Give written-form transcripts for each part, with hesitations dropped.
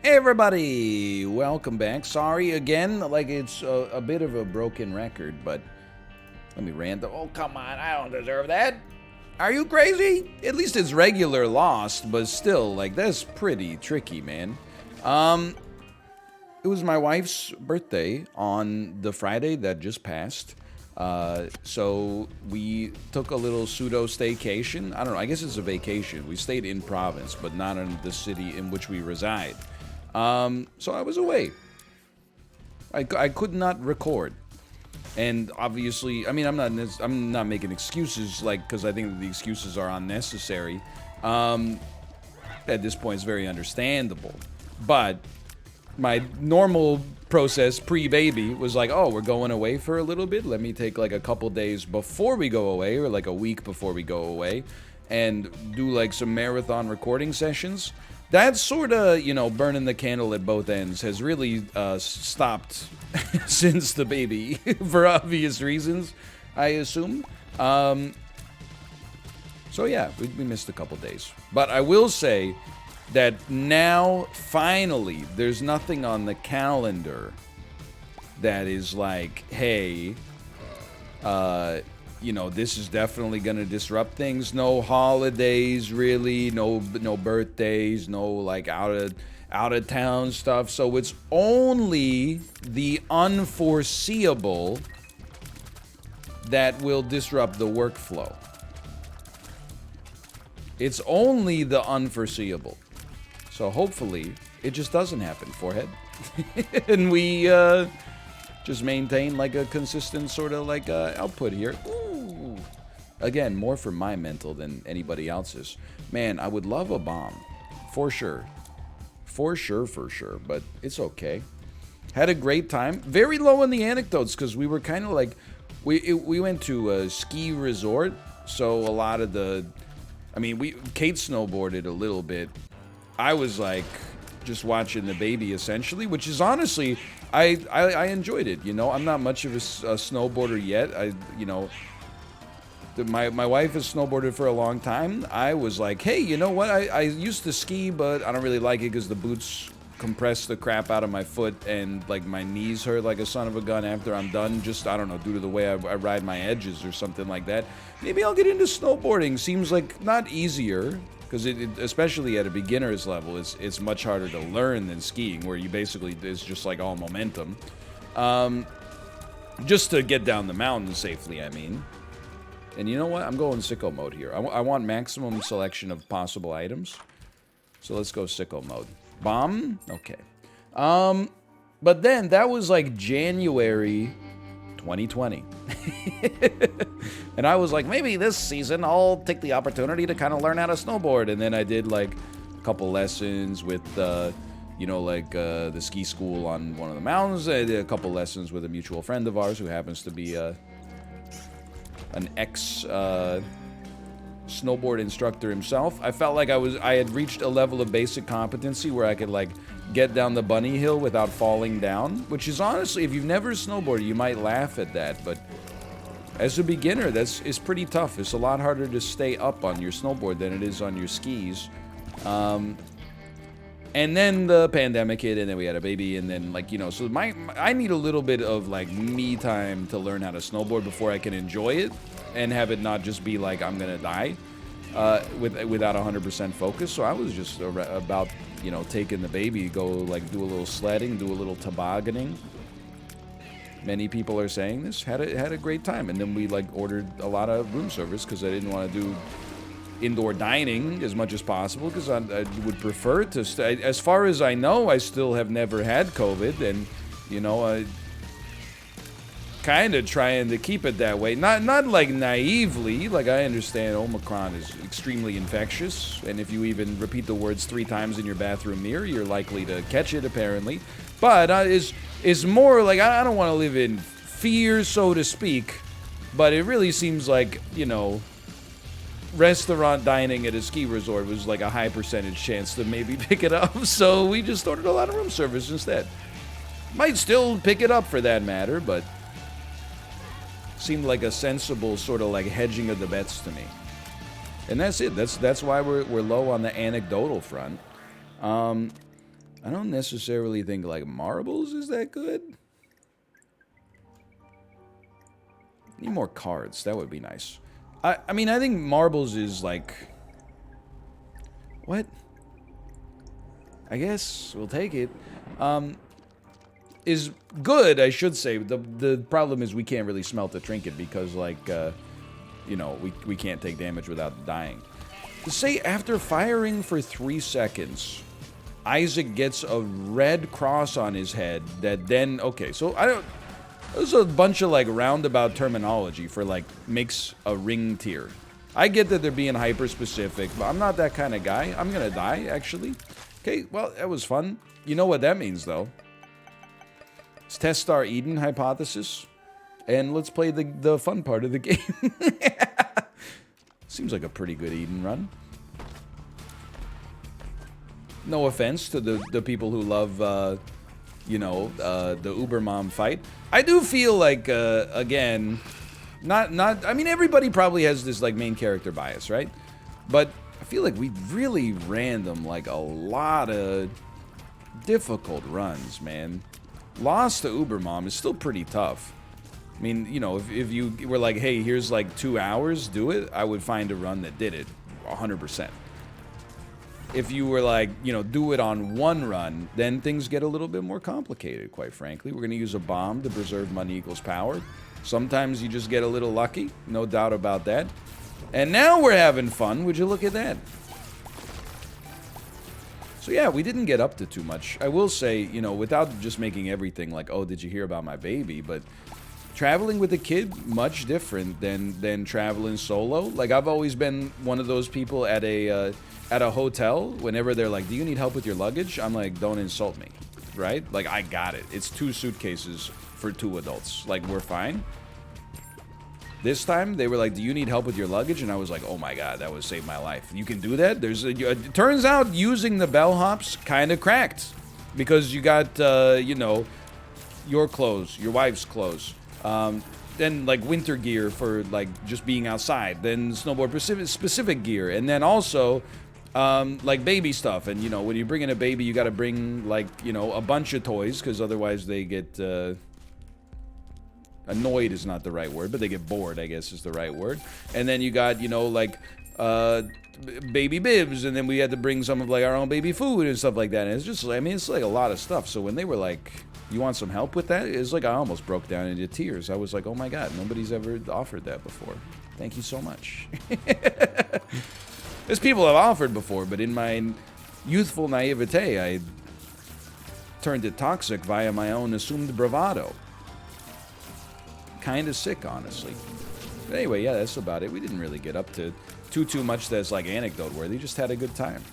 Hey everybody, welcome back. Sorry again, like it's a bit of a broken record, but let me rant. Oh, come on, I don't deserve that. Are you crazy? At least it's regular lost, but still, like, that's pretty tricky, man. It was my wife's birthday on the Friday that just passed. So we took a little pseudo staycation. I don't know, I guess it's a vacation. We stayed in province, but not in the city in which we reside. So I was away. I could not record, and obviously, I mean, I'm not making excuses, like, because I think the excuses are unnecessary. At this point, it's very understandable, but my normal process pre-baby was like, oh, we're going away for a little bit. Let me take like a couple days before we go away, or like a week before we go away, and do like some marathon recording sessions. That sort of, burning the candle at both ends has really stopped since the baby, for obvious reasons, I assume. So yeah, we missed a couple days. But I will say that now, finally, there's nothing on the calendar that is like, hey, this is definitely going to disrupt things. No holidays, really. No birthdays. No, like, out of town stuff. So it's only the unforeseeable that will disrupt the workflow. It's only the unforeseeable. So hopefully it just doesn't happen, forehead. And we just maintain like a consistent sort of like output here. Ooh. Again, more for my mental than anybody else's. Man, I would love a bomb. For sure. For sure. But it's okay. Had a great time. Very low on the anecdotes because we were kind of like... We went to a ski resort. So a lot of the... Kate snowboarded a little bit. I was like just watching the baby essentially, which is honestly, I enjoyed it. I'm not much of a snowboarder yet. My wife has snowboarded for a long time. I was like, hey, you know what? I used to ski, but I don't really like it because the boots compress the crap out of my foot, and like my knees hurt like a son of a gun after I'm done. Just, I don't know, due to the way I ride my edges or something like that. Maybe I'll get into snowboarding. Seems like not easier. Because especially at a beginner's level, it's much harder to learn than skiing, where you basically, it's just like all momentum. Just to get down the mountain safely, I mean. And you know what? I'm going sicko mode here. I want maximum selection of possible items. So let's go sicko mode. Bomb? Okay. But then, that was like January 2020. And I was like, maybe this season I'll take the opportunity to kind of learn how to snowboard. And then I did like a couple lessons with, the ski school on one of the mountains. I did a couple lessons with a mutual friend of ours who happens to be an ex snowboard instructor himself. I felt like I had reached a level of basic competency where I could like get down the bunny hill without falling down, which is honestly, if you've never snowboarded, you might laugh at that, but as a beginner, it's pretty tough. It's a lot harder to stay up on your snowboard than it is on your skis. And then the pandemic hit, and then we had a baby, and then so I need a little bit of like me time to learn how to snowboard before I can enjoy it and have it not just be like I'm gonna die without 100% focus. So I was just about taking the baby, go like do a little sledding, do a little tobogganing. Many people are saying this. Had a great time, and then we like ordered a lot of room service because I didn't want to do indoor dining as much as possible because I would prefer to stay. As far as I know, I still have never had COVID, and I kind of trying to keep it that way. Not like naively. Like, I understand Omicron is extremely infectious, and if you even repeat the words 3 times in your bathroom mirror, you're likely to catch it, apparently. But is more like, I don't want to live in fear, so to speak, but it really seems like, restaurant dining at a ski resort was like a high percentage chance to maybe pick it up, so we just ordered a lot of room service instead. Might still pick it up for that matter, but seemed like a sensible sort of like hedging of the bets to me. And that's it. That's why we're low on the anecdotal front. I don't necessarily think, like, marbles is that good. Need more cards. That would be nice. I mean, I think marbles is, like... What? I guess we'll take it. Is good, I should say. The problem is we can't really smelt the trinket because, like, you know, we can't take damage without dying. To say after firing for 3 seconds, Isaac gets a red cross on his head that then... Okay, so I don't... There's a bunch of, like, roundabout terminology for, like, makes a ring tier. I get that they're being hyper-specific, but I'm not that kind of guy. I'm gonna die, actually. Okay, well, that was fun. You know what that means, though. It's test star Eden hypothesis. And let's play the fun part of the game. Seems like a pretty good Eden run. No offense to the people who love, you know, the Uber Mom fight. I do feel like, again, I mean, everybody probably has this, like, main character bias, right? But I feel like we really ran them, like, a lot of difficult runs, man. Lost to Uber Mom is still pretty tough. I mean, you know, if you were like, hey, here's like 2 hours, do it, I would find a run that did it 100%. If you were like, you know, do it on 1 run, then things get a little bit more complicated, quite frankly. We're going to use a bomb to preserve money equals power. Sometimes you just get a little lucky, no doubt about that. And now we're having fun. Would you look at that? So yeah, we didn't get up to too much. I will say, you know, without just making everything like, oh, did you hear about my baby? But traveling with a kid, much different than traveling solo. Like, I've always been one of those people at a hotel, whenever they're like, do you need help with your luggage? I'm like, don't insult me, right? Like, I got it. It's 2 suitcases for 2 adults. Like, we're fine. This time, they were like, do you need help with your luggage? And I was like, oh my god, that would save my life. You can do that? It turns out using the bellhops kind of cracked. Because you got, you know, your clothes, your wife's clothes. Then, like, winter gear for, like, just being outside. Then snowboard specific gear. And then also, like, baby stuff. And, you know, when you bring in a baby, you got to bring, like, you know, a bunch of toys. Because otherwise they get... annoyed is not the right word, but they get bored, I guess is the right word. And then you got, you know, like, baby bibs, and then we had to bring some of, like, our own baby food and stuff like that. And it's just, I mean, it's like a lot of stuff. So when they were like, you want some help with that? It's like I almost broke down into tears. I was like, oh my god, nobody's ever offered that before. Thank you so much. There's people have offered before, but in my youthful naivete, I turned it toxic via my own assumed bravado. Kind of sick, honestly. But anyway, yeah, that's about it. We didn't really get up to too much that's like anecdote worthy. Just had a good time.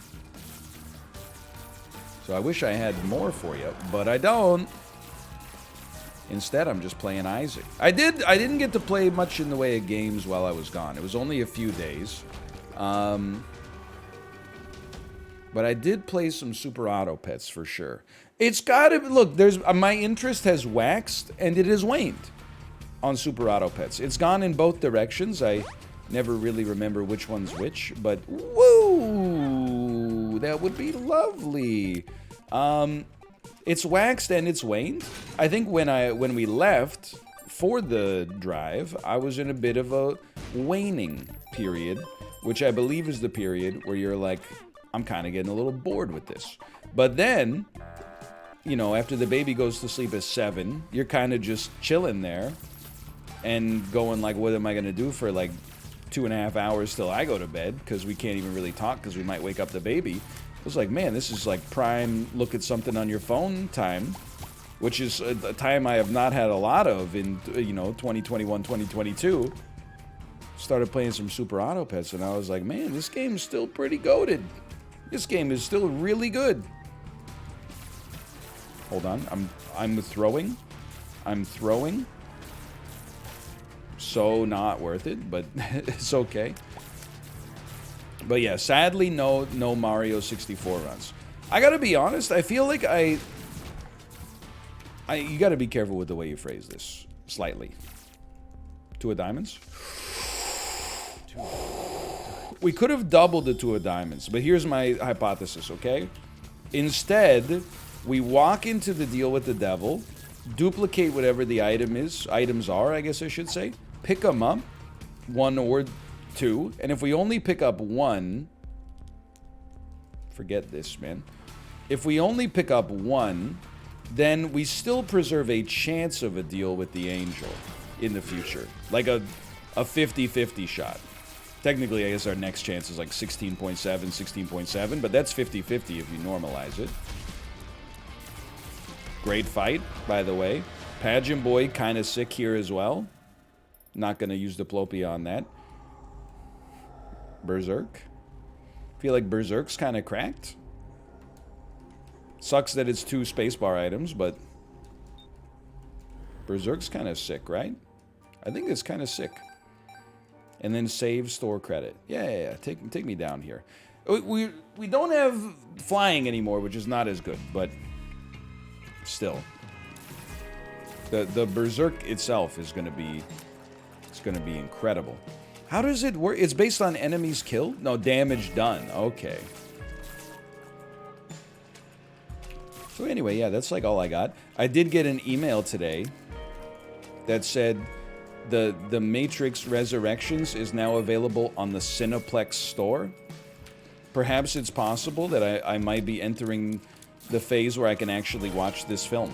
So I wish I had more for you, but I don't. Instead, I'm just playing Isaac. I didn't get to play much in the way of games while I was gone. It was only a few days. But I did play some Super Auto Pets for sure. It's gotta look. There's my interest has waxed and it has waned on Super Auto Pets. It's gone in both directions. I never really remember which one's which, but whoa, that would be lovely. It's waxed and it's waned. I think when we left for the drive, I was in a bit of a waning period, which I believe is the period where you're like, I'm kind of getting a little bored with this. But then, you know, after the baby goes to sleep at 7, you're kind of just chilling there and going like, what am I going to do for like 2.5 hours till I go to bed? Because we can't even really talk because we might wake up the baby. It was like, man, this is like prime look at something on your phone time, which is a time I have not had a lot of in, you know, 2021, 2022. Started playing some Super Auto Pets, and I was like, man, this game is still pretty goated. This game is still really good. Hold on, I'm throwing. So not worth it, but it's okay. But yeah, sadly, no Mario 64 runs. I gotta be honest, I feel like you gotta be careful with the way you phrase this. Slightly. 2 of diamonds? We could have doubled the 2 of diamonds, but here's my hypothesis, okay? Instead, we walk into the deal with the devil, duplicate whatever the items are, I guess I should say, pick them up, 1 or 2, and if we only pick up 1, forget this, man. If we only pick up 1, then we still preserve a chance of a deal with the angel in the future. Like a 50-50 shot. Technically, I guess our next chance is like 16.7, 16.7, but that's 50-50 if you normalize it. Great fight, by the way. Pageant Boy kind of sick here as well. Not going to use Diplopia on that. Berserk. Feel like Berserk's kind of cracked. Sucks that it's 2 spacebar items, but Berserk's kind of sick, right? I think it's kind of sick. And then save store credit. Yeah. Take me down here. We don't have flying anymore, which is not as good, but still. The Berserk itself is going to be incredible. How does it work? It's based on enemies killed? No, damage done. Okay. So anyway, yeah, that's like all I got. I did get an email today that said the Matrix Resurrections is now available on the Cineplex store. Perhaps it's possible that I might be entering the phase where I can actually watch this film.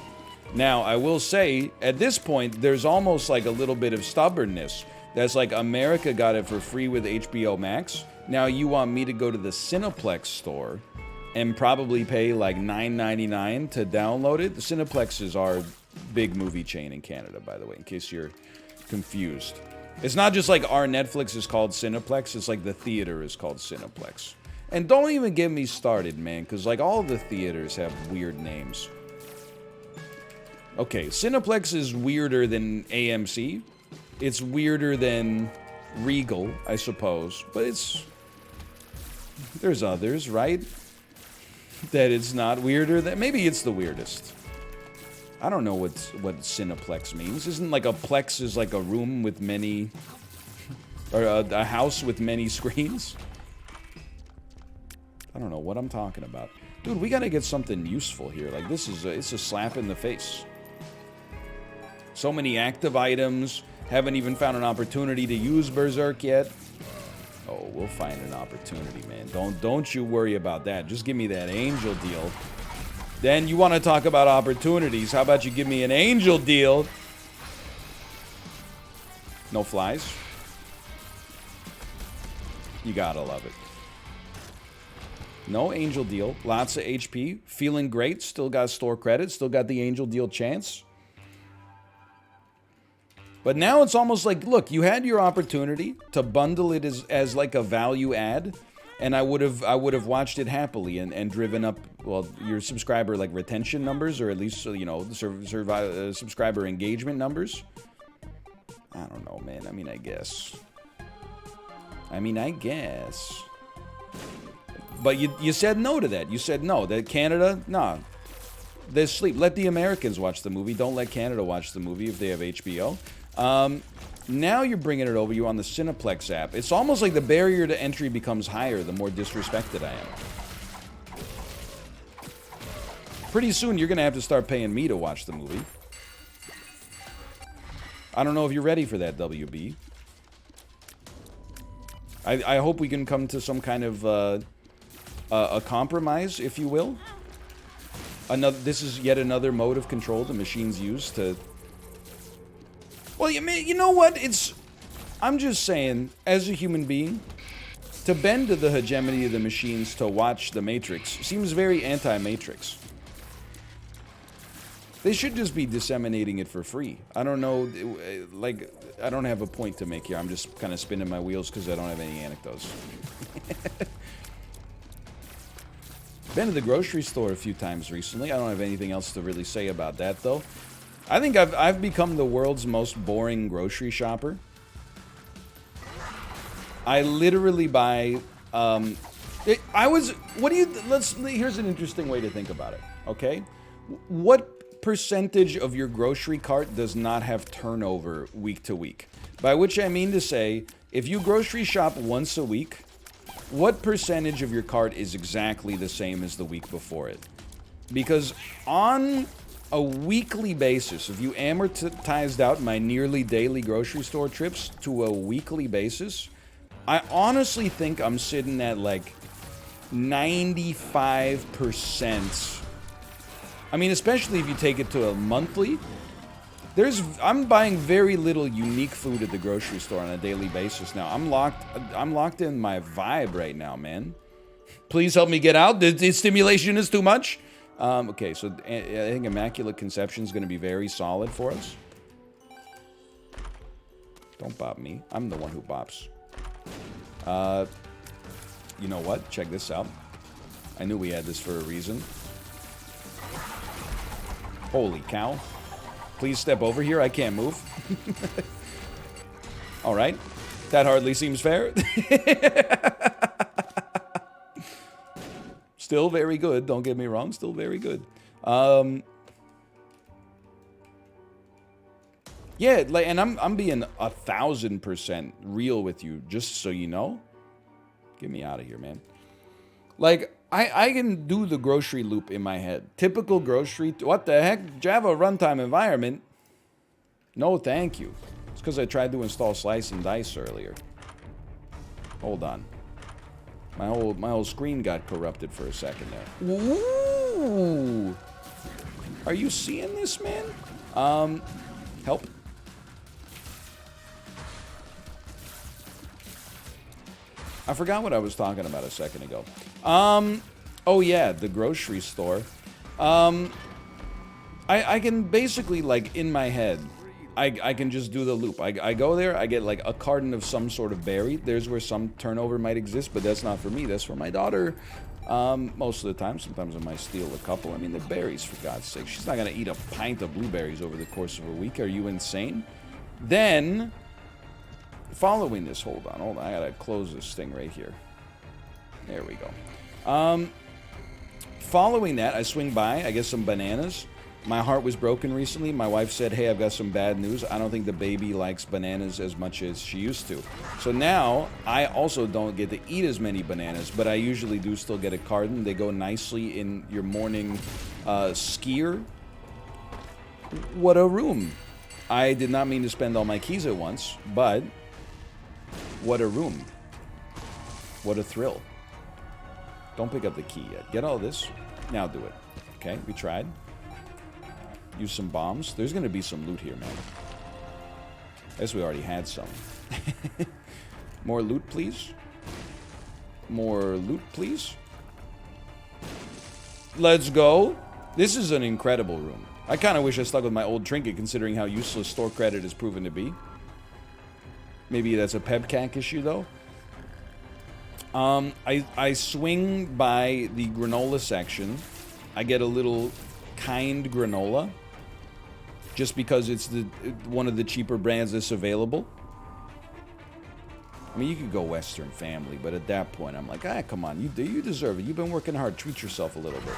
Now, I will say, at this point, there's almost like a little bit of stubbornness. That's like, America got it for free with HBO Max. Now you want me to go to the Cineplex store and probably pay like $9.99 to download it. The Cineplex is our big movie chain in Canada, by the way, in case you're confused. It's not just like our Netflix is called Cineplex, it's like the theater is called Cineplex. And don't even get me started, man, because like all the theaters have weird names. Okay, Cineplex is weirder than AMC. It's weirder than Regal, I suppose. But there's others, right? That it's not weirder than... Maybe it's the weirdest. I don't know what Cineplex means. Isn't like a plex is like a room with many... Or a house with many screens? I don't know what I'm talking about. Dude, we gotta get something useful here. Like, this is it's a slap in the face. So many active items. Haven't even found an opportunity to use Berserk yet. Oh, we'll find an opportunity, man. Don't you worry about that. Just give me that angel deal. Then you want to talk about opportunities. How about you give me an angel deal? No flies. You gotta love it. No angel deal. Lots of HP. Feeling great. Still got store credit. Still got the angel deal chance. But now it's almost like, look, you had your opportunity to bundle it as like a value add, and I would have watched it happily and driven up, well, your subscriber like retention numbers, or at least, you know, subscriber engagement numbers. I don't know, man. I mean, I guess. But you said no to that. You said no. That Canada, nah. They sleep. Let the Americans watch the movie. Don't let Canada watch the movie if they have HBO. Now you're bringing it over you on the Cineplex app. It's almost like the barrier to entry becomes higher the more disrespected I am. Pretty soon you're going to have to start paying me to watch the movie. I don't know if you're ready for that, WB. I hope we can come to some kind of a compromise, if you will. This is yet another mode of control the machines use to... Well, you know what? I'm just saying, as a human being, to bend to the hegemony of the machines to watch The Matrix seems very anti-Matrix. They should just be disseminating it for free. I don't know, like, I don't have a point to make here. I'm just kind of spinning my wheels because I don't have any anecdotes. Been to the grocery store a few times recently. I don't have anything else to really say about that, though. I think I've become the world's most boring grocery shopper. I literally buy, here's an interesting way to think about it, okay? What percentage of your grocery cart does not have turnover week to week? By which I mean to say, if you grocery shop once a week, what percentage of your cart is exactly the same as the week before it? Because on a weekly basis, if you amortized out my nearly daily grocery store trips to a weekly basis, I honestly think I'm sitting at like 95%. I mean, especially if you take it to a monthly. I'm buying very little unique food at the grocery store on a daily basis now. I'm locked in my vibe right now, man. Please help me get out. The stimulation is too much. Okay, so I think Immaculate Conception is going to be very solid for us. Don't bop me. I'm the one who bops. You know what? Check this out. I knew we had this for a reason. Holy cow. Please step over here. I can't move. All right. That hardly seems fair. Still very good. Don't get me wrong. Still very good. Yeah, like, and I'm being 1,000% real with you, just so you know. Get me out of here, man. Like, I can do the grocery loop in my head. Typical grocery... What the heck? Java runtime environment? No, thank you. It's because I tried to install Slice and Dice earlier. Hold on. My whole screen got corrupted for a second there. Ooh! Are you seeing this, man? Help. I forgot what I was talking about a second ago. Oh yeah, the grocery store. I can basically, like, in my head, I can just do the loop. I go there, I get, like, a carton of some sort of berry. There's where some turnover might exist, but that's not for me. That's for my daughter. Most of the time. Sometimes I might steal a couple. I mean, the berries, for God's sake. She's not going to eat a pint of blueberries over the course of a week. Are you insane? Then... Following this, hold on, I gotta close this thing right here. There we go. Following that, I swing by, I get some bananas. My heart was broken recently. My wife said, hey, I've got some bad news. I don't think the baby likes bananas as much as she used to. So now, I also don't get to eat as many bananas, but I usually do still get a carton. They go nicely in your morning skier. What a room. I did not mean to spend all my keys at once, but... What a room. What a thrill. Don't pick up the key yet. Get all this. Now do it. Okay, we tried. Use some bombs. There's going to be some loot here, man. I guess we already had some. More loot, please. More loot, please. Let's go. This is an incredible room. I kind of wish I stuck with my old trinket, considering how useless store credit has proven to be. Maybe that's a pebcac issue, though. I swing by the granola section. I get a little Kind granola. Just because it's one of the cheaper brands that's available. I mean, you could go Western Family, but at that point, I'm like, come on. You deserve it. You've been working hard. Treat yourself a little bit.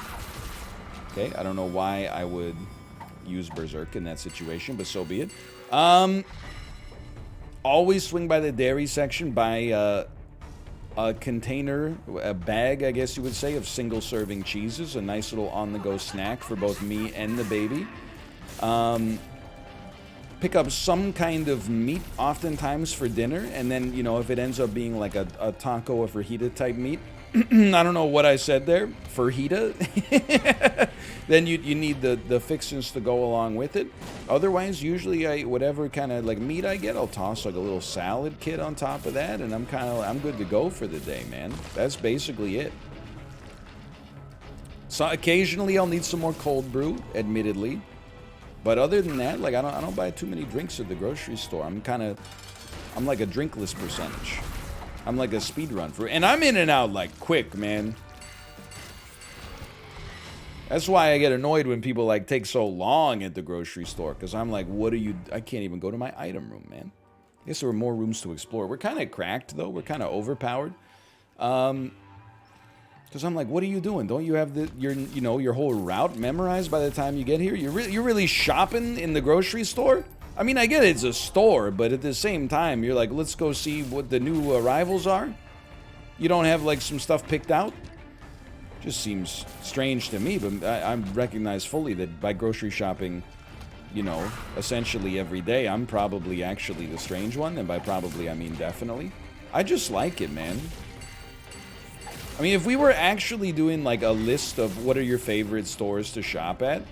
Okay, I don't know why I would use Berserk in that situation, but so be it. Always swing by the dairy section, buy a container, a bag, I guess you would say, of single-serving cheeses. A nice little on-the-go snack for both me and the baby. Pick up some kind of meat, oftentimes for dinner, and then, you know, if it ends up being like a taco or fajita type meat, I don't know what I said there, fajita, then you need the fixings to go along with it. Otherwise, usually whatever kind of like meat I get, I'll toss like a little salad kit on top of that, and I'm good to go for the day, man. That's basically it. So occasionally I'll need some more cold brew, admittedly. But other than that, like I don't buy too many drinks at the grocery store. I'm like a drinkless percentage. I'm like a speed run for, and I'm in and out like quick, man. That's why I get annoyed when people like take so long at the grocery store, because I'm like, I can't even go to my item room, man. I guess there were more rooms to explore. We're kind of cracked though. We're kind of overpowered. Because I'm like, what are you doing? Don't you have your whole route memorized by the time you get here? You're really shopping in the grocery store? I mean, I get it's a store, but at the same time, you're like, let's go see what the new arrivals are. You don't have, like, some stuff picked out? Just seems strange to me, but I recognize fully that by grocery shopping, you know, essentially every day, I'm probably actually the strange one, and by probably I mean definitely. I just like it, man. I mean, if we were actually doing, like, a list of what are your favorite stores to shop at,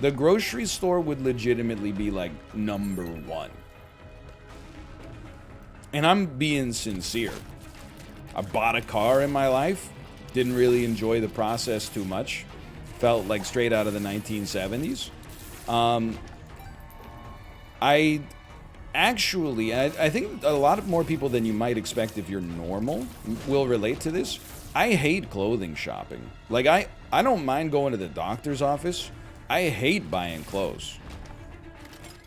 the grocery store would legitimately be, like, #1. And I'm being sincere. I bought a car in my life. Didn't really enjoy the process too much. Felt like straight out of the 1970s. I actually, I think a lot more people than you might expect if you're normal will relate to this. I hate clothing shopping. Like, I don't mind going to the doctor's office. I hate buying clothes.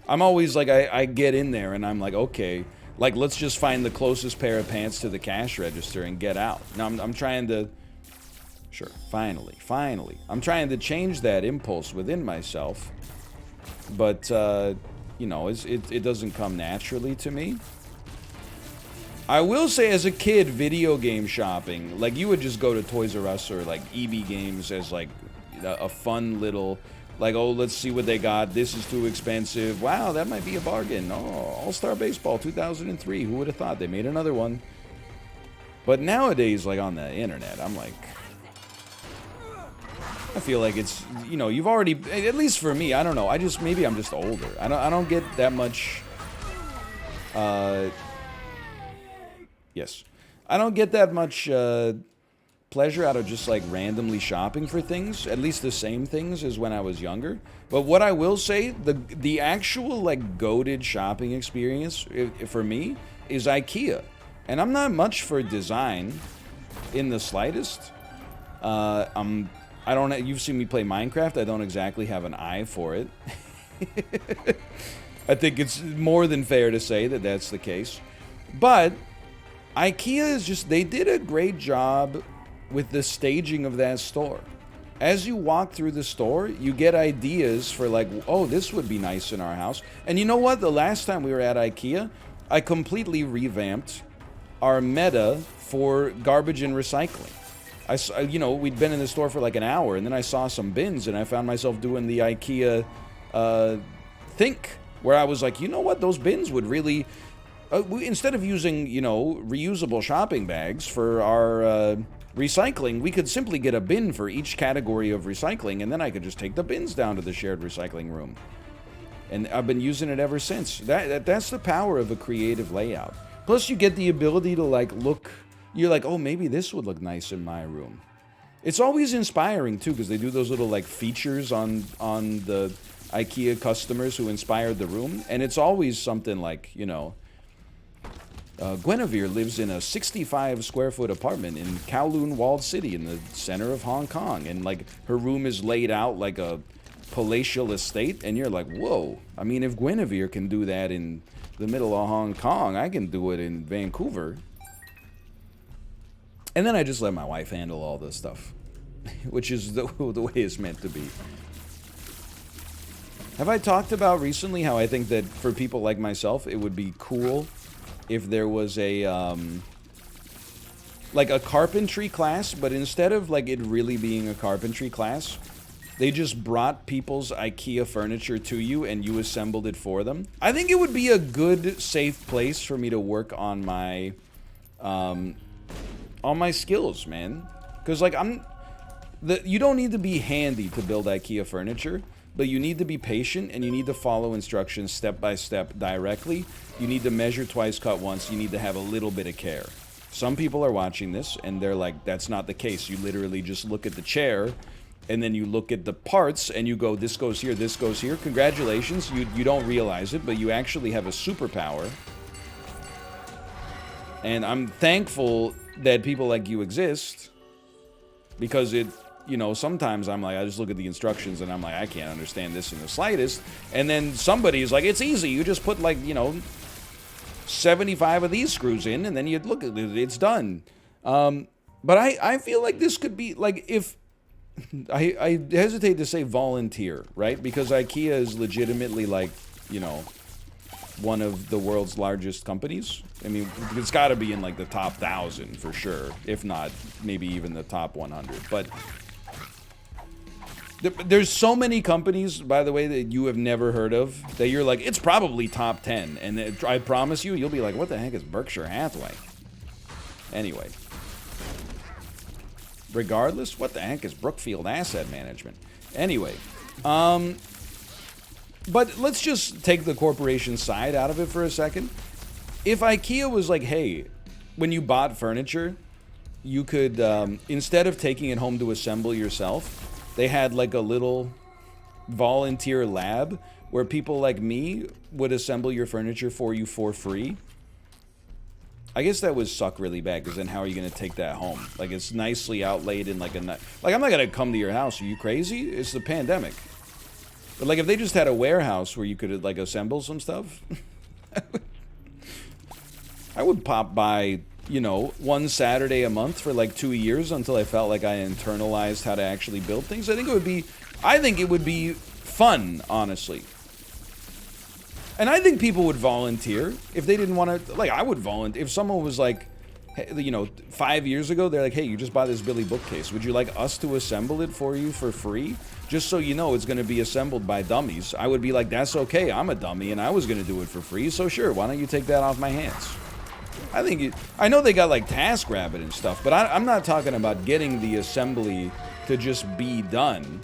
I'm always like, I get in there and I'm like, okay, like, let's just find the closest pair of pants to the cash register and get out. Now, I'm trying to, sure, finally, I'm trying to change that impulse within myself. But, you know, it doesn't come naturally to me. I will say, as a kid, video game shopping, like, you would just go to Toys R Us or, like, EB Games as, like, a fun little, like, oh, let's see what they got. This is too expensive. Wow, that might be a bargain. Oh, All-Star Baseball 2003. Who would have thought? They made another one. But nowadays, like, on the internet, I'm like, I feel like it's, you know, you've already, at least for me, I don't know. Maybe I'm just older. I don't get that much, yes. I don't get that much, pleasure out of just, like, randomly shopping for things, at least the same things as when I was younger. But what I will say, the actual, like, goated shopping experience for me is IKEA. And I'm not much for design in the slightest. You've seen me play Minecraft. I don't exactly have an eye for it. I think it's more than fair to say that that's the case. But IKEA is just, they did a great job with the staging of that store. As you walk through the store, you get ideas for, like, oh, this would be nice in our house. And you know what? The last time we were at IKEA, I completely revamped our meta for garbage and recycling. You know, we'd been in the store for like an hour, and then I saw some bins, and I found myself doing the IKEA think, where I was like, you know what? Those bins would really, instead of using, you know, reusable shopping bags for our recycling, we could simply get a bin for each category of recycling, and then I could just take the bins down to the shared recycling room. And I've been using it ever since. That's the power of a creative layout. Plus, you get the ability to, like, look. You're like, oh, maybe this would look nice in my room. It's always inspiring, too, because they do those little, like, features on the IKEA customers who inspired the room. And it's always something like, you know, Guinevere lives in a 65-square-foot apartment in Kowloon Walled City in the center of Hong Kong. And, like, her room is laid out like a palatial estate. And you're like, whoa. I mean, if Guinevere can do that in the middle of Hong Kong, I can do it in Vancouver. And then I just let my wife handle all this stuff, which is the way it's meant to be. Have I talked about recently how I think that for people like myself, it would be cool if there was a, like a carpentry class, but instead of, like, it really being a carpentry class, they just brought people's IKEA furniture to you and you assembled it for them? I think it would be a good, safe place for me to work on my skills, man. Because, like, you don't need to be handy to build IKEA furniture, but you need to be patient and you need to follow instructions step by step directly. You need to measure twice, cut once. You need to have a little bit of care. Some people are watching this and they're like, that's not the case. You literally just look at the chair and then you look at the parts and you go, this goes here, this goes here. Congratulations, you don't realize it, but you actually have a superpower. And I'm thankful that people like you exist, because it, you know, sometimes I'm like, I just look at the instructions and I'm like, I can't understand this in the slightest. And then somebody's like, it's easy. You just put, like, you know, 75 of these screws in and then you look at it, it's done. But I feel like this could be, like, if, I hesitate to say volunteer, right? Because IKEA is legitimately, like, you know, one of the world's largest companies. I mean, it's got to be in like the top 1,000 for sure, if not maybe even the top 100. But there's so many companies, by the way, that you have never heard of that you're like, it's probably top 10. And I promise you, you'll be like, what the heck is Berkshire Hathaway? Anyway. Regardless, what the heck is Brookfield Asset Management? Anyway. But let's just take the corporation side out of it for a second. If IKEA was like, hey, when you bought furniture, you could, instead of taking it home to assemble yourself, they had like a little volunteer lab where people like me would assemble your furniture for you for free. I guess that would suck really bad, because then how are you going to take that home? Like, it's nicely outlaid in like a... Like, I'm not going to come to your house. Are you crazy? It's the pandemic. But like, if they just had a warehouse where you could like assemble some stuff, I would pop by, you know, one Saturday a month for like 2 years until I felt like I internalized how to actually build things. I think it would be fun, honestly. And I think people would volunteer if they didn't want to. Like, I would volunteer if someone was like, hey, you know, 5 years ago, they're like, hey, you just bought this Billy bookcase. Would you like us to assemble it for you for free? Just so you know, it's going to be assembled by dummies. I would be like, that's okay. I'm a dummy, and I was going to do it for free. So sure, why don't you take that off my hands? I know they got like TaskRabbit and stuff, but I'm not talking about getting the assembly to just be done.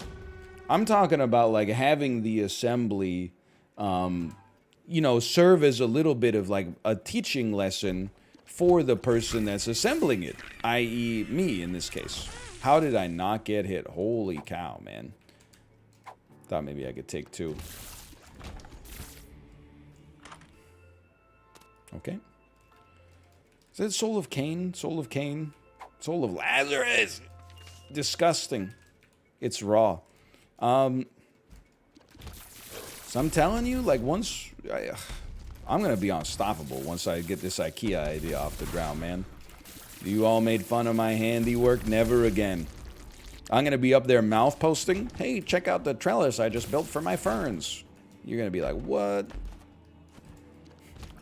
I'm talking about like having the assembly, you know, serve as a little bit of like a teaching lesson for the person that's assembling it, i.e. me in this case. How did I not get hit? Holy cow, man. Thought maybe I could take 2. Okay. Is that Soul of Cain? Soul of Cain? Soul of Lazarus! Disgusting. It's raw. So I'm telling you, like, once... I'm gonna be unstoppable once I get this IKEA idea off the ground, man. You all made fun of my handiwork. Never again. I'm gonna be up there mouth posting. Hey, check out the trellis I just built for my ferns. You're gonna be like, what?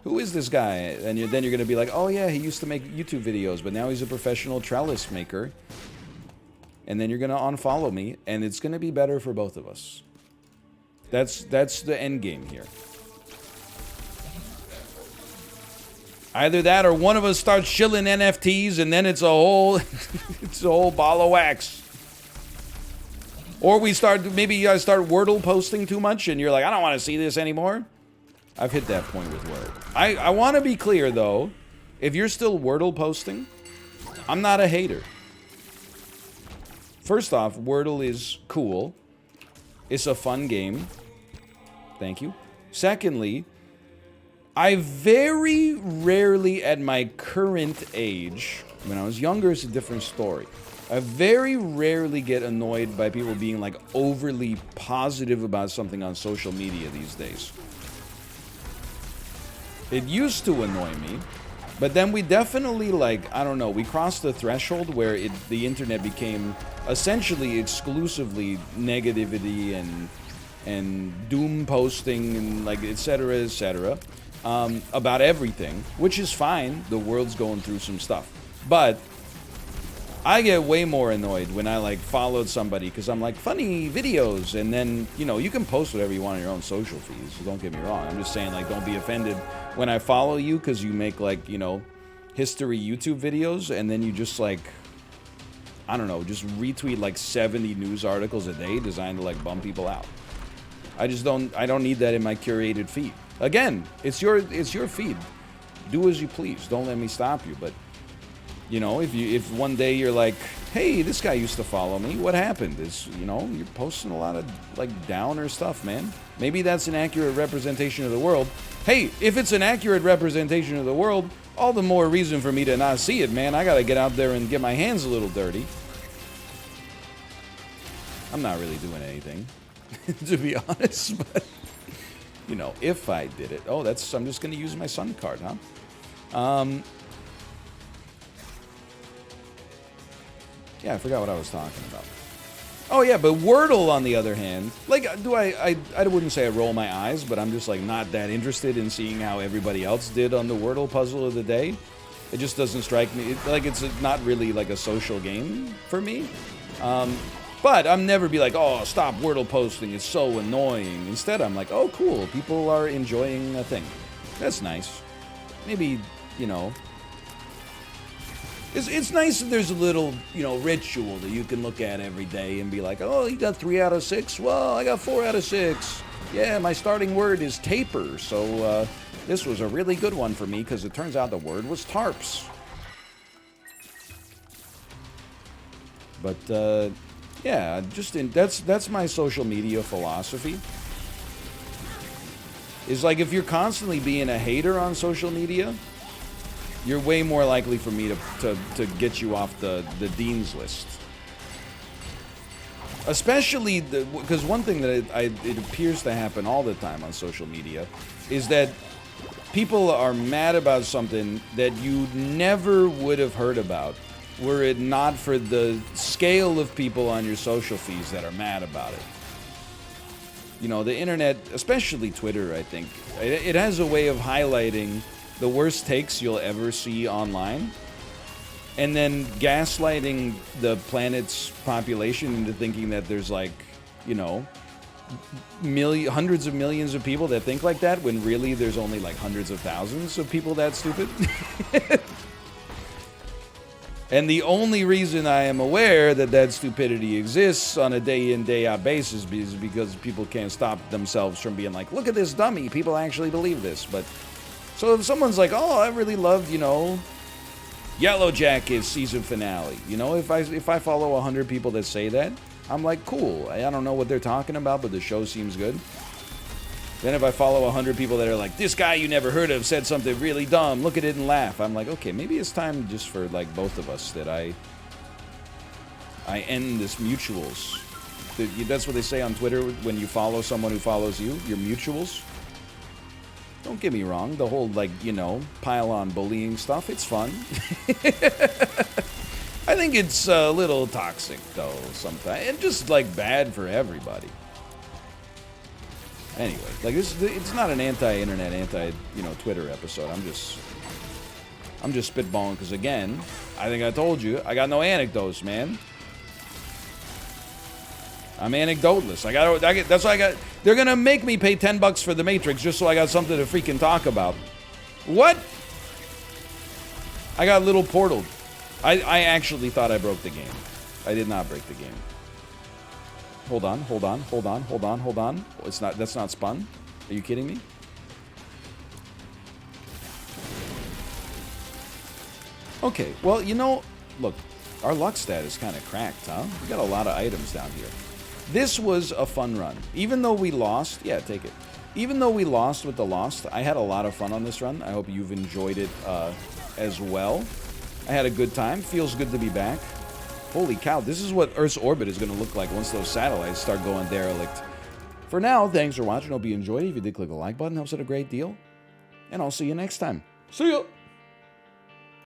Who is this guy? And then you're gonna be like, oh yeah, he used to make YouTube videos, but now he's a professional trellis maker. And then you're gonna unfollow me, and it's gonna be better for both of us. That's the end game here. Either that or one of us starts shilling NFTs, and then it's a whole it's a whole ball of wax. Or maybe you guys start Wordle posting too much and you're like, I don't want to see this anymore. I've hit that point with Wordle. I want to be clear though, if you're still Wordle posting, I'm not a hater. First off, Wordle is cool. It's a fun game. Thank you. Secondly, I very rarely at my current age, when I was younger it's a different story, I very rarely get annoyed by people being like overly positive about something on social media these days. It used to annoy me, but then we definitely like, I don't know, we crossed the threshold where the internet became essentially exclusively negativity and doom posting and like etc. About everything, which is fine. The world's going through some stuff. But I get way more annoyed when I like followed somebody because I'm like, funny videos, and then, you know, you can post whatever you want on your own social feeds, so don't get me wrong. I'm just saying, like, don't be offended when I follow you because you make like, you know, history YouTube videos, and then you just like, I don't know, just retweet like 70 news articles a day designed to like bum people out. I don't need that in my curated feed. Again, it's your feed. Do as you please. Don't let me stop you. But you know, if one day you're like, hey, this guy used to follow me, what happened? Is, you know, you're posting a lot of like downer stuff, man. Maybe that's an accurate representation of the world. Hey, if it's an accurate representation of the world, all the more reason for me to not see it, man. I gotta get out there and get my hands a little dirty. I'm not really doing anything, to be honest, but you know, if I did it. Oh, I'm just gonna use my Sun card, huh? Yeah, I forgot what I was talking about. Oh yeah, but Wordle on the other hand, like, I wouldn't say I roll my eyes, but I'm just like not that interested in seeing how everybody else did on the Wordle puzzle of the day. It just doesn't strike me, like it's not really like a social game for me. But I'm never be like, oh, stop Wordle posting, it's so annoying. Instead, I'm like, oh, cool, people are enjoying a thing. That's nice. Maybe, you know, it's nice that there's a little, you know, ritual that you can look at every day and be like, oh, you got 3 out of 6? Well, I got 4 out of 6. Yeah, my starting word is taper, so this was a really good one for me because it turns out the word was tarps. But, yeah, that's my social media philosophy. Is like if you're constantly being a hater on social media, you're way more likely for me to get you off the dean's list. Especially because one thing that it appears to happen all the time on social media is that people are mad about something that you never would have heard about were it not for the scale of people on your social feeds that are mad about it. You know, the internet, especially Twitter, I think, it has a way of highlighting the worst takes you'll ever see online, and then gaslighting the planet's population into thinking that there's like, you know, hundreds of millions of people that think like that, when really there's only like hundreds of thousands of people that stupid. And the only reason I am aware that that stupidity exists on a day in, day out basis is because people can't stop themselves from being like, look at this dummy, people actually believe this. But so if someone's like, oh, I really loved, you know, Yellow Jackets season finale, you know, if I follow 100 people that say that, I'm like, cool. I don't know what they're talking about, but the show seems good. Then if I follow 100 people that are like, this guy you never heard of said something really dumb, look at it and laugh, I'm like, okay, maybe it's time just for like both of us that I end this mutuals. That's what they say on Twitter when you follow someone who follows you, your mutuals. Don't get me wrong, the whole, like, you know, pile-on bullying stuff, it's fun. I think it's a little toxic, though, sometimes. And just, like, bad for everybody. Anyway, like, it's not an anti-internet, you know, Twitter episode. I'm just spitballing, because, again, I think I told you, I got no anecdotes, man. I'm anecdoteless. That's why I got. They're gonna make me pay $10 for the Matrix just so I got something to freaking talk about. What? I got little portaled. I actually thought I broke the game. I did not break the game. Hold on. It's not. That's not spun. Are you kidding me? Okay. Well, you know, look, our luck stat is kind of cracked, huh? We got a lot of items down here. This was a fun run. Even though we lost, yeah, take it. Even though we lost with the Lost, I had a lot of fun on this run. I hope you've enjoyed it as well. I had a good time. Feels good to be back. Holy cow, this is what Earth's orbit is going to look like once those satellites start going derelict. For now, thanks for watching. Hope you enjoyed it. If you did, click the like button. Helps out a great deal. And I'll see you next time. See ya!